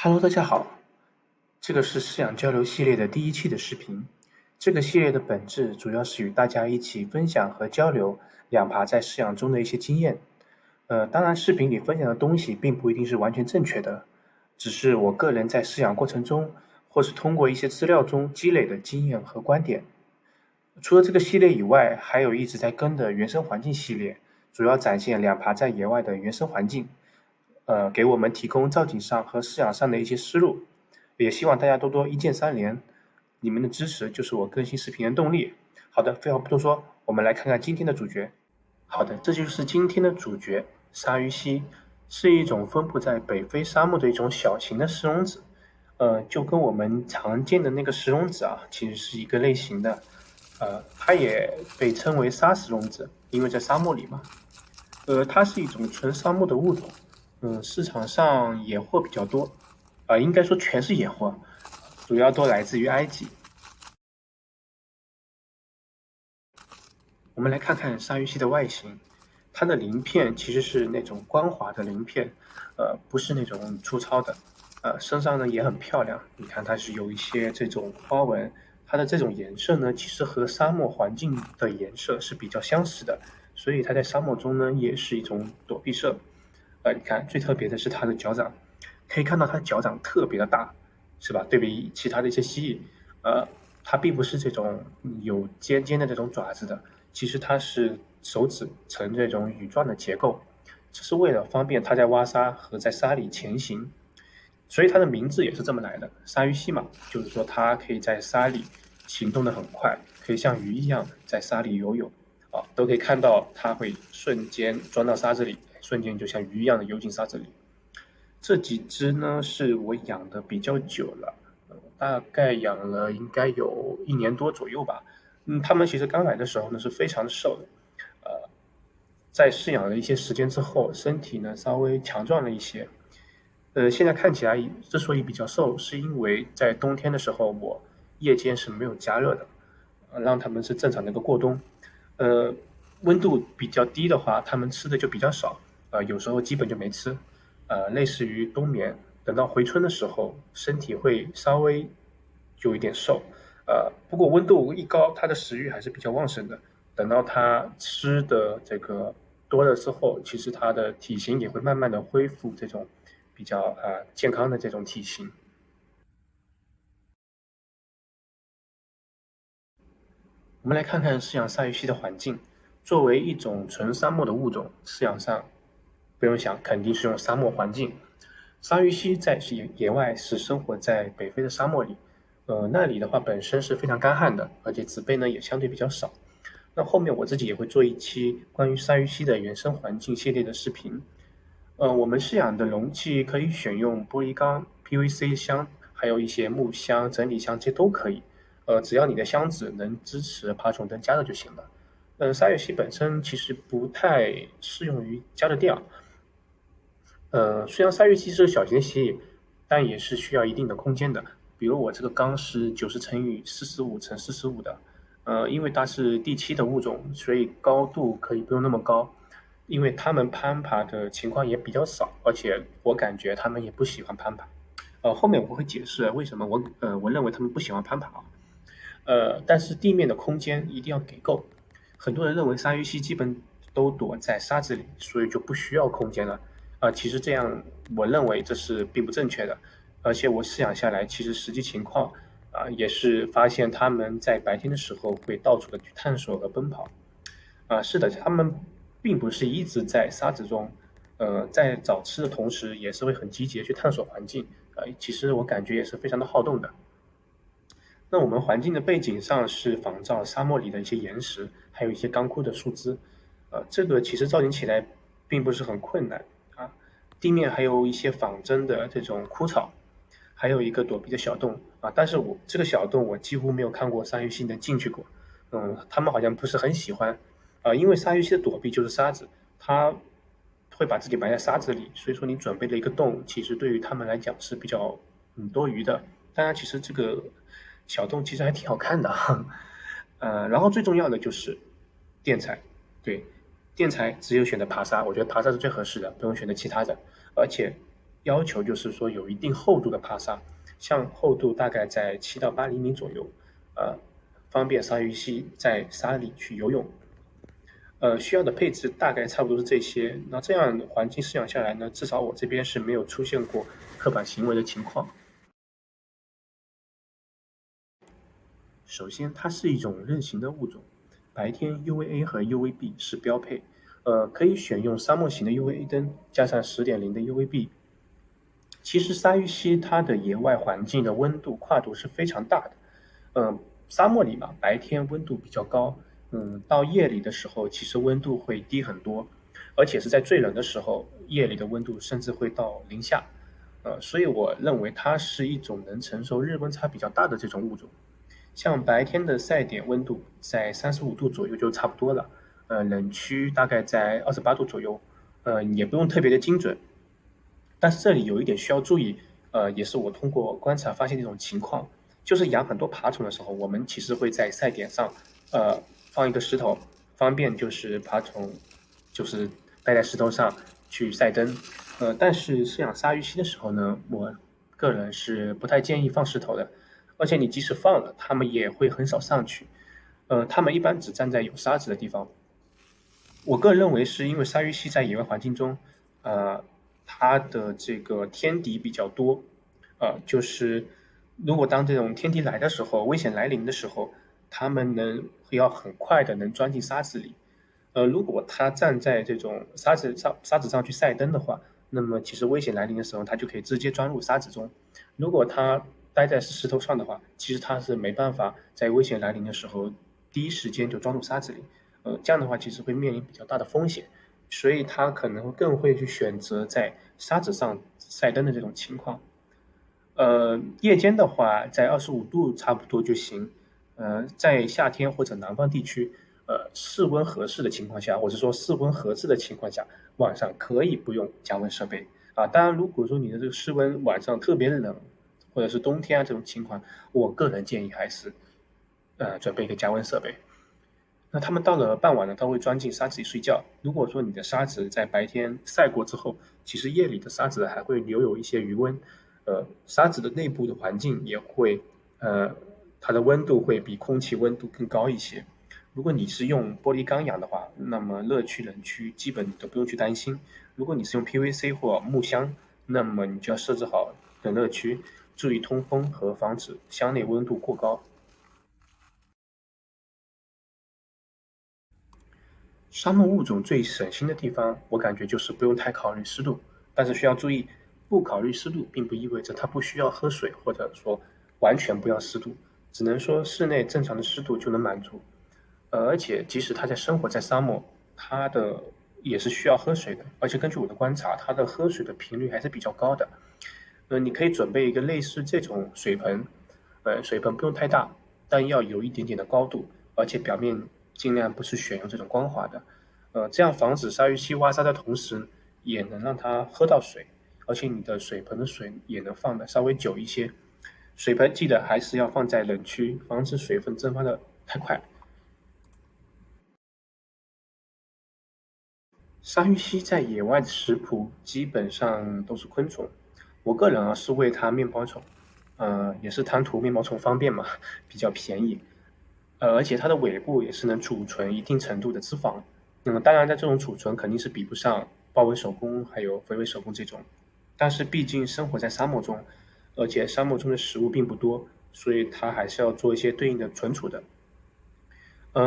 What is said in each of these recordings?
Hello，大家好，这个是饲养交流系列的第一期的视频。这个系列的本质主要是与大家一起分享和交流两爬在饲养中的一些经验。当然，视频里分享的东西并不一定是完全正确的，只是我个人在饲养过程中，或是通过一些资料中积累的经验和观点。除了这个系列以外，还有一直在跟的原生环境系列，主要展现两爬在野外的原生环境。给我们提供造景上和饲养上的一些思路，也希望大家多多一键三连，你们的支持就是我更新视频的动力。好的，废话不多说，我们来看看今天的主角。好的，这就是今天的主角——鲨鱼蜥，是一种分布在北非沙漠的一种小型的石龙子。就跟我们常见的那个石龙子啊，其实是一个类型的。它也被称为沙石龙子，因为在沙漠里嘛。它是一种纯沙漠的物种。市场上野货比较多，应该说全是野货，主要都来自于埃及。我们来看看鲨鱼蜥的外形，它的鳞片其实是那种光滑的鳞片，不是那种粗糙的，身上呢也很漂亮，你看它是有一些这种花纹，它的这种颜色呢，其实和沙漠环境的颜色是比较相似的，所以它在沙漠中呢也是一种躲避色。你看最特别的是它的脚掌，可以看到它的脚掌特别的大，是吧？对比其他的一些蜥蜴，它并不是这种有尖尖的这种爪子的，其实它是手指呈这种羽状的结构，这是为了方便它在挖沙和在沙里前行，所以它的名字也是这么来的，鲨鱼蜥嘛，就是说它可以在沙里行动的很快，可以像鱼一样在沙里游泳，都可以看到它会瞬间钻到沙子里，瞬间就像鱼一样的游进沙子里。这几只呢是我养的比较久了，大概养了应该有1年多左右吧。它们其实刚来的时候呢是非常的瘦的，在饲养了一些时间之后，身体呢稍微强壮了一些。现在看起来之所以比较瘦，是因为在冬天的时候我夜间是没有加热的，让它们是正常的一个过冬。呃，温度比较低的话，它们吃的就比较少，有时候基本就没吃，类似于冬眠。等到回春的时候，身体会稍微有一点瘦，不过温度一高，它的食欲还是比较旺盛的。等到它吃的这个多了之后，其实它的体型也会慢慢的恢复这种比较健康的这种体型。我们来看看饲养鲨鱼蜥的环境。作为一种纯沙漠的物种，饲养上不用想，肯定是用沙漠环境。鲨鱼蜥在野外是生活在北非的沙漠里，那里的话本身是非常干旱的，而且植被呢也相对比较少。那后面我自己也会做一期关于鲨鱼蜥的原生环境系列的视频。我们饲养的容器可以选用玻璃缸、PVC 箱，还有一些木箱、整理箱，这些都可以。只要你的箱子能支持爬虫灯加热就行了。鲨鱼蜥本身其实不太适用于加热垫啊。虽然鲨鱼蜥是个小型蜥蜴，但也是需要一定的空间的。比如我这个缸是90×45×45的，因为它是第七的物种，所以高度可以不用那么高。因为它们攀爬的情况也比较少，而且我感觉它们也不喜欢攀爬。后面我会解释为什么我认为它们不喜欢攀爬啊。但是地面的空间一定要给够。很多人认为鲨鱼蜥基本都躲在沙子里，所以就不需要空间了。其实这样，我认为这是并不正确的。而且我饲养下来，其实实际情况也是发现它们在白天的时候会到处的去探索和奔跑。是的，它们并不是一直在沙子中，在找吃的同时，也是会很积极的去探索环境。其实我感觉也是非常的好动的。那我们环境的背景上是仿照沙漠里的一些岩石，还有一些干枯的树枝，这个其实造景起来并不是很困难啊。地面还有一些仿真的这种枯草，还有一个躲避的小洞啊。但是我这个小洞我几乎没有看过鲨鱼蜥能进去过，他们好像不是很喜欢因为鲨鱼蜥的躲避就是沙子，它会把自己埋在沙子里，所以说你准备的一个洞，其实对于他们来讲是比较多余的。当然，其实这个小洞其实还挺好看的哈。然后最重要的就是垫材，对，垫材只有选择爬沙，我觉得爬沙是最合适的，不用选择其他的。而且要求就是说有一定厚度的帕沙，像厚度大概在7到8厘米左右，方便鲨鱼栖在沙里去游泳。需要的配置大概差不多是这些。那这样环境饲养下来呢，至少我这边是没有出现过刻板行为的情况。首先，它是一种韧型的物种，白天 UVA 和 UVB 是标配，可以选用沙漠型的 UVA 灯加上10.0的 UVB。其实鲨鱼栖它的野外环境的温度跨度是非常大的，沙漠里嘛，白天温度比较高，到夜里的时候，其实温度会低很多，而且是在最冷的时候，夜里的温度甚至会到零下，所以我认为它是一种能承受日温差比较大的这种物种。像白天的晒点温度在35度左右就差不多了，冷区大概在28度左右，也不用特别的精准。但是这里有一点需要注意，也是我通过观察发现的一种情况，就是养很多爬虫的时候，我们其实会在晒点上，放一个石头，方便就是爬虫，就是待在石头上去晒灯。但是饲养鲨鱼栖的时候呢，我个人是不太建议放石头的，而且你即使放了，它们也会很少上去，它们一般只站在有沙子的地方。我个人认为是因为鲨鱼栖在野外环境中，呃，它的这个天敌比较多，就是如果当这种天敌来的时候，危险来临的时候，它们要很快的能钻进沙子里。如果它站在这种沙子上去晒灯的话，那么其实危险来临的时候，它就可以直接钻入沙子中。如果它待在石头上的话，其实它是没办法在危险来临的时候第一时间就钻入沙子里。这样的话其实会面临比较大的风险，所以它可能更会去选择在沙子上晒灯的这种情况。夜间的话，在25度差不多就行。在夏天或者南方地区，室温合适的情况下，或者说室温合适的情况下，晚上可以不用加温设备啊。当然，如果说你的这个室温晚上特别冷，或者是冬天啊这种情况，我个人建议还是准备一个加温设备。那它们到了傍晚呢，它会钻进沙子里睡觉。如果说你的沙子在白天晒过之后，其实夜里的沙子还会留有一些余温，沙子的内部的环境也会，它的温度会比空气温度更高一些。如果你是用玻璃缸养的话，那么热区、冷区基本你都不用去担心。如果你是用 PVC 或木箱，那么你就要设置好冷热区，注意通风和防止箱内温度过高。沙漠物种最省心的地方，我感觉就是不用太考虑湿度，但是需要注意，不考虑湿度并不意味着它不需要喝水，或者说完全不要湿度，只能说室内正常的湿度就能满足。而且即使它生活在沙漠，它也是需要喝水的，而且根据我的观察，它的喝水的频率还是比较高的。你可以准备一个类似这种水盆，水盆不用太大，但要有一点点的高度，而且表面尽量不是选用这种光滑的，这样防止鲨鱼栖挖沙的同时，也能让它喝到水，而且你的水盆的水也能放的稍微久一些。水盆记得还是要放在冷区，防止水分蒸发的太快。鲨鱼栖在野外的食谱基本上都是昆虫，我个人是喂它面包虫，也是贪图面包虫方便嘛，比较便宜，而且它的尾部也是能储存一定程度的脂肪。当然在这种储存肯定是比不上豹纹手工还有肥尾手工这种，但是毕竟生活在沙漠中，而且沙漠中的食物并不多，所以它还是要做一些对应的存储的。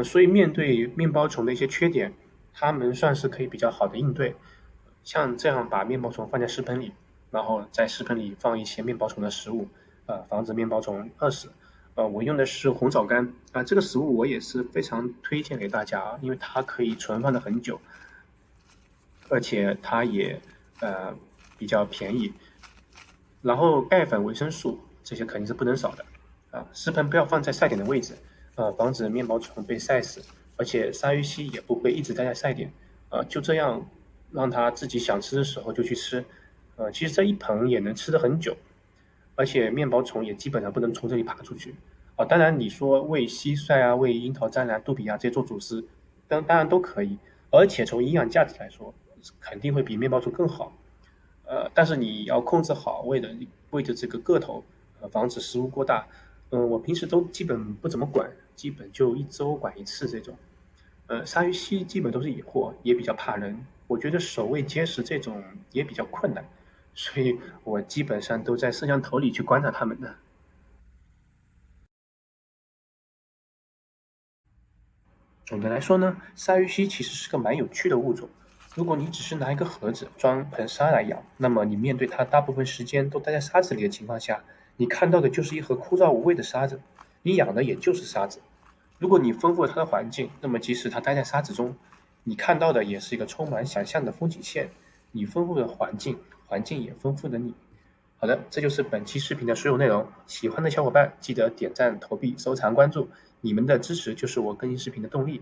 所以面对面包虫的一些缺点，它们算是可以比较好的应对。像这样把面包虫放在食盆里，然后在食盆里放一些面包虫的食物，防止面包虫饿死。我用的是红枣干这个食物我也是非常推荐给大家，因为它可以存放的很久，而且它也呃比较便宜。然后钙粉、维生素这些肯定是不能少的食盆不要放在晒点的位置，防止面包虫被晒死，而且鲨鱼栖也不会一直待在晒点，就这样让它自己想吃的时候就去吃，其实这一盆也能吃得很久，而且面包虫也基本上不能从这里爬出去。当然你说喂蟋蟀喂樱桃、蟑螂、杜比亚这些做主食，当然都可以，而且从营养价值来说，肯定会比面包虫更好。但是你要控制好胃的这个个头，防止食物过大。我平时都基本不怎么管，基本就一周管一次这种。鲨鱼蜥基本都是野货，也比较怕人，我觉得守卫结实这种也比较困难，所以我基本上都在摄像头里去观察它们的。总的来说呢，鲨鱼蜥其实是个蛮有趣的物种。如果你只是拿一个盒子装盆沙来养，那么你面对它大部分时间都待在沙子里的情况下，你看到的就是一盒枯燥无味的沙子，你养的也就是沙子。如果你丰富了它的环境，那么即使它待在沙子中，你看到的也是一个充满想象的风景线。你丰富了环境，环境也丰富了你。好的，这就是本期视频的所有内容。喜欢的小伙伴记得点赞、投币、收藏、关注，你们的支持就是我更新视频的动力。